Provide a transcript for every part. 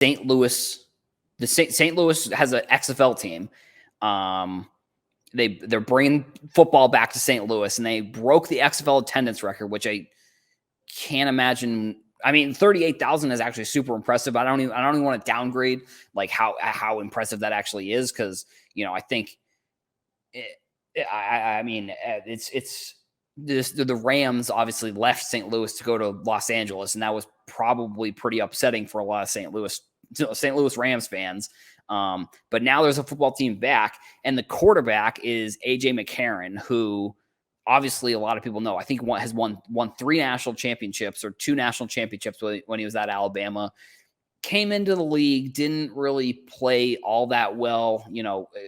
St. Louis, St. Louis has an XFL team. They're bringing football back to St. Louis, and they broke the XFL attendance record, which I can't imagine. I mean, 38,000 is actually super impressive. I don't even want to downgrade like how impressive that actually is, because I think it's the Rams obviously left St. Louis to go to Los Angeles, and that was probably pretty upsetting for a lot of St. Louis Rams fans. But now there's a football team back, and the quarterback is AJ McCarron, who obviously a lot of people know. I think has won 3 national championships or 2 national championships when he was at Alabama. Came into the league, didn't really play all that well,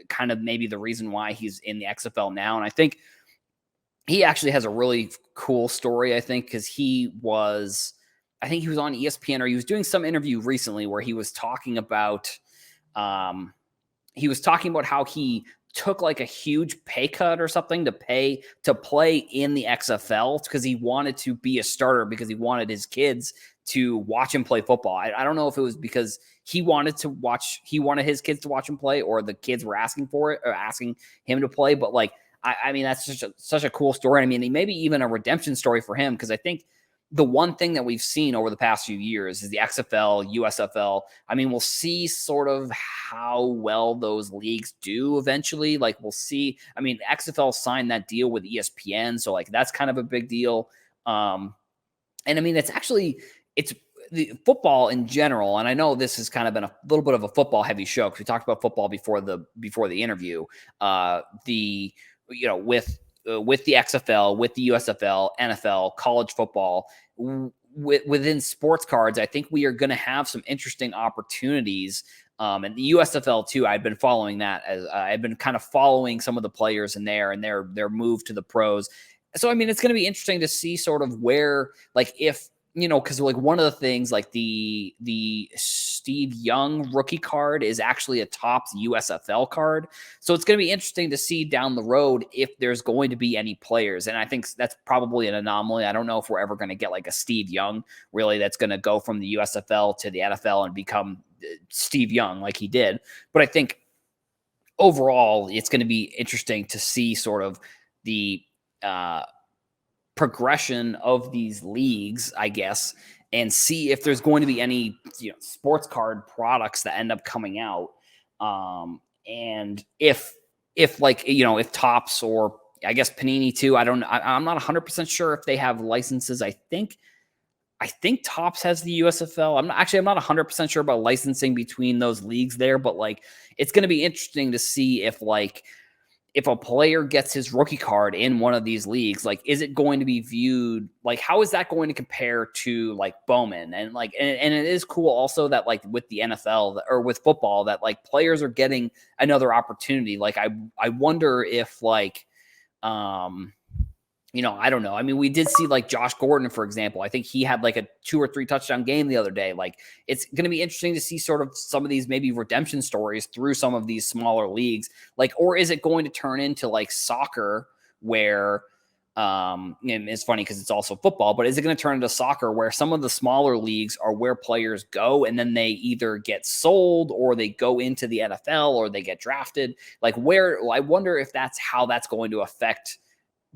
kind of maybe the reason why he's in the XFL now. And I think he actually has a really cool story, I think, because he was on ESPN, or he was doing some interview recently where he was talking about how he took like a huge pay cut or something to play in the XFL because he wanted to be a starter, because he wanted his kids to watch him play football. I don't know if it was because he wanted his kids to watch him play, or the kids were asking for it or asking him to play. But like, I mean, that's such a cool story. I mean, maybe even a redemption story for him, because I think the one thing that we've seen over the past few years is the XFL, USFL. I mean, we'll see sort of how well those leagues do eventually. Like, we'll see. I mean, XFL signed that deal with ESPN, so like that's kind of a big deal. And I mean, it's the football in general. And I know this has kind of been a little bit of a football heavy show, because we talked about football before the interview. With the XFL, with the USFL, NFL, college football, within sports cards, I think we are going to have some interesting opportunities. And the USFL too, I've been following that, as I've been kind of following some of the players in there and their move to the pros. So, I mean, it's going to be interesting to see sort of where, like, if, because like one of the things, like the Steve Young rookie card is actually a Topps USFL card. So it's going to be interesting to see down the road if there's going to be any players. And I think that's probably an anomaly. I don't know if we're ever going to get like a Steve Young really that's going to go from the USFL to the NFL and become Steve Young like he did. But I think overall, it's going to be interesting to see sort of the progression of these leagues, I guess, and see if there's going to be any sports card products that end up coming out. And if Topps, or I guess Panini too, I'm not 100% sure if they have licenses. I think Topps has the USFL. I'm not 100% sure about licensing between those leagues there, but like, it's going to be interesting to see if a player gets his rookie card in one of these leagues, like, is it going to be viewed, like, how is that going to compare to like Bowman? And like, and it is cool also that like with the NFL or with football, that like players are getting another opportunity. Like, I wonder if like, I don't know. I mean, we did see like Josh Gordon, for example. I think he had like a 2 or 3 touchdown game the other day. Like, it's going to be interesting to see sort of some of these maybe redemption stories through some of these smaller leagues. Like, or is it going to turn into like soccer where, and it's funny because it's also football, but is it going to turn into soccer where some of the smaller leagues are where players go and then they either get sold or they go into the NFL or they get drafted? Like, I wonder if that's how that's going to affect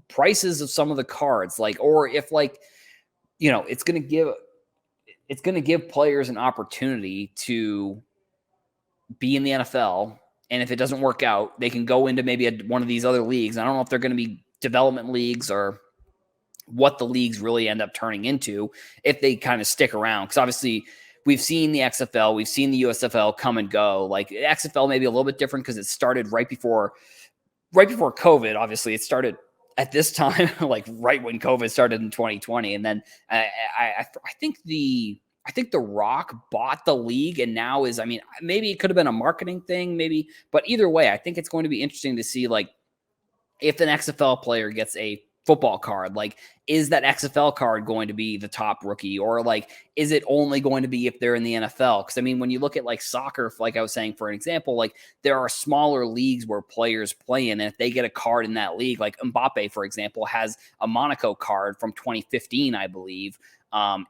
prices of some of the cards, like, or if like, it's going to give players an opportunity to be in the NFL. And if it doesn't work out, they can go into maybe one of these other leagues. I don't know if they're going to be development leagues or what the leagues really end up turning into if they kind of stick around. Because obviously we've seen the XFL, we've seen the USFL come and go. Like, the XFL may be a little bit different because it started right before COVID. Obviously, it started at this time, like right when COVID started in 2020. And then I think The Rock bought the league, and now is, I mean, maybe it could have been a marketing thing, maybe, but either way, I think it's going to be interesting to see, like, if an XFL player gets a football card, like, is that XFL card going to be the top rookie, or like, is it only going to be if they're in the NFL? Because I mean, when you look at like soccer, like I was saying, for an example, like, there are smaller leagues where players play in, and if they get a card in that league, like Mbappe, for example, has a Monaco card from 2015, I believe.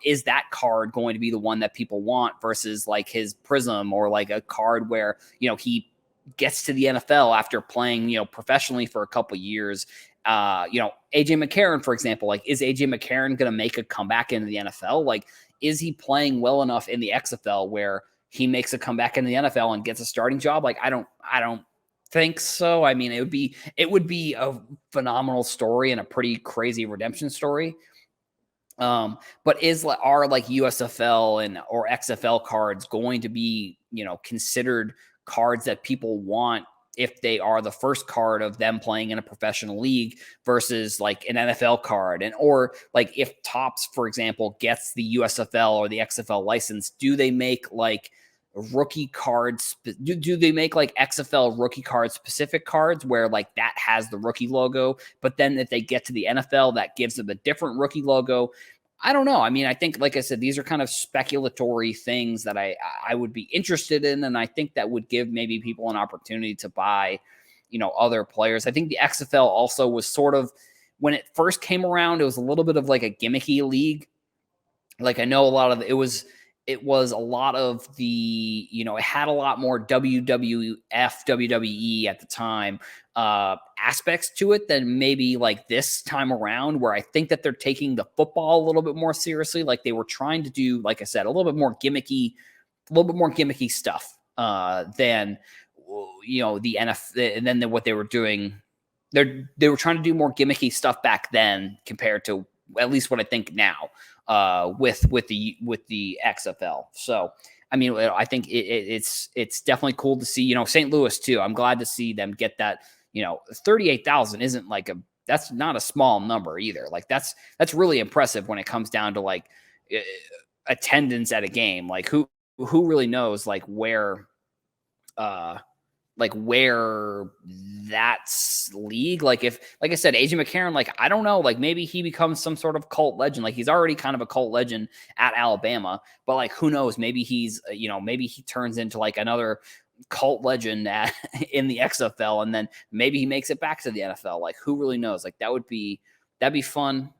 Is that card going to be the one that people want versus like his Prism or like a card where, he gets to the NFL after playing, professionally for a couple years. AJ McCarron, for example, like, is AJ McCarron going to make a comeback into the NFL? Like, is he playing well enough in the XFL where he makes a comeback in the NFL and gets a starting job? Like, I don't think so. I mean, it would be a phenomenal story and a pretty crazy redemption story. But are like USFL and or XFL cards going to be, considered cards that people want if they are the first card of them playing in a professional league versus like an NFL card? And or like if Topps, for example, gets the USFL or the XFL license, do they make like rookie cards? Do they make like XFL rookie card specific cards where like that has the rookie logo, but then if they get to the NFL, that gives them a different rookie logo? I don't know. I mean, I think, like I said, these are kind of speculatory things that I would be interested in, and I think that would give maybe people an opportunity to buy, other players. I think the XFL also was sort of, when it first came around, it was a little bit of like a gimmicky league. Like, I know a lot of it was a lot of the, it had a lot more WWF, WWE at the time aspects to it than maybe like this time around, where I think that they're taking the football a little bit more seriously. Like, they were trying to do, like I said, a little bit more gimmicky stuff than, the NFL. And then what they were doing, they were trying to do more gimmicky stuff back then compared to at least what I think now with the XFL. So, I mean, I think it's definitely cool to see, St. Louis too. I'm glad to see them get that, 38,000 isn't like that's not a small number either. Like, that's really impressive when it comes down to like attendance at a game. Like, who really knows like where that's league. Like, if, like I said, AJ McCarron, like, I don't know, like maybe he becomes some sort of cult legend. Like, he's already kind of a cult legend at Alabama, but like, who knows, maybe he's, maybe he turns into like another cult legend in the XFL, and then maybe he makes it back to the NFL. Like, who really knows? Like, that'd be fun.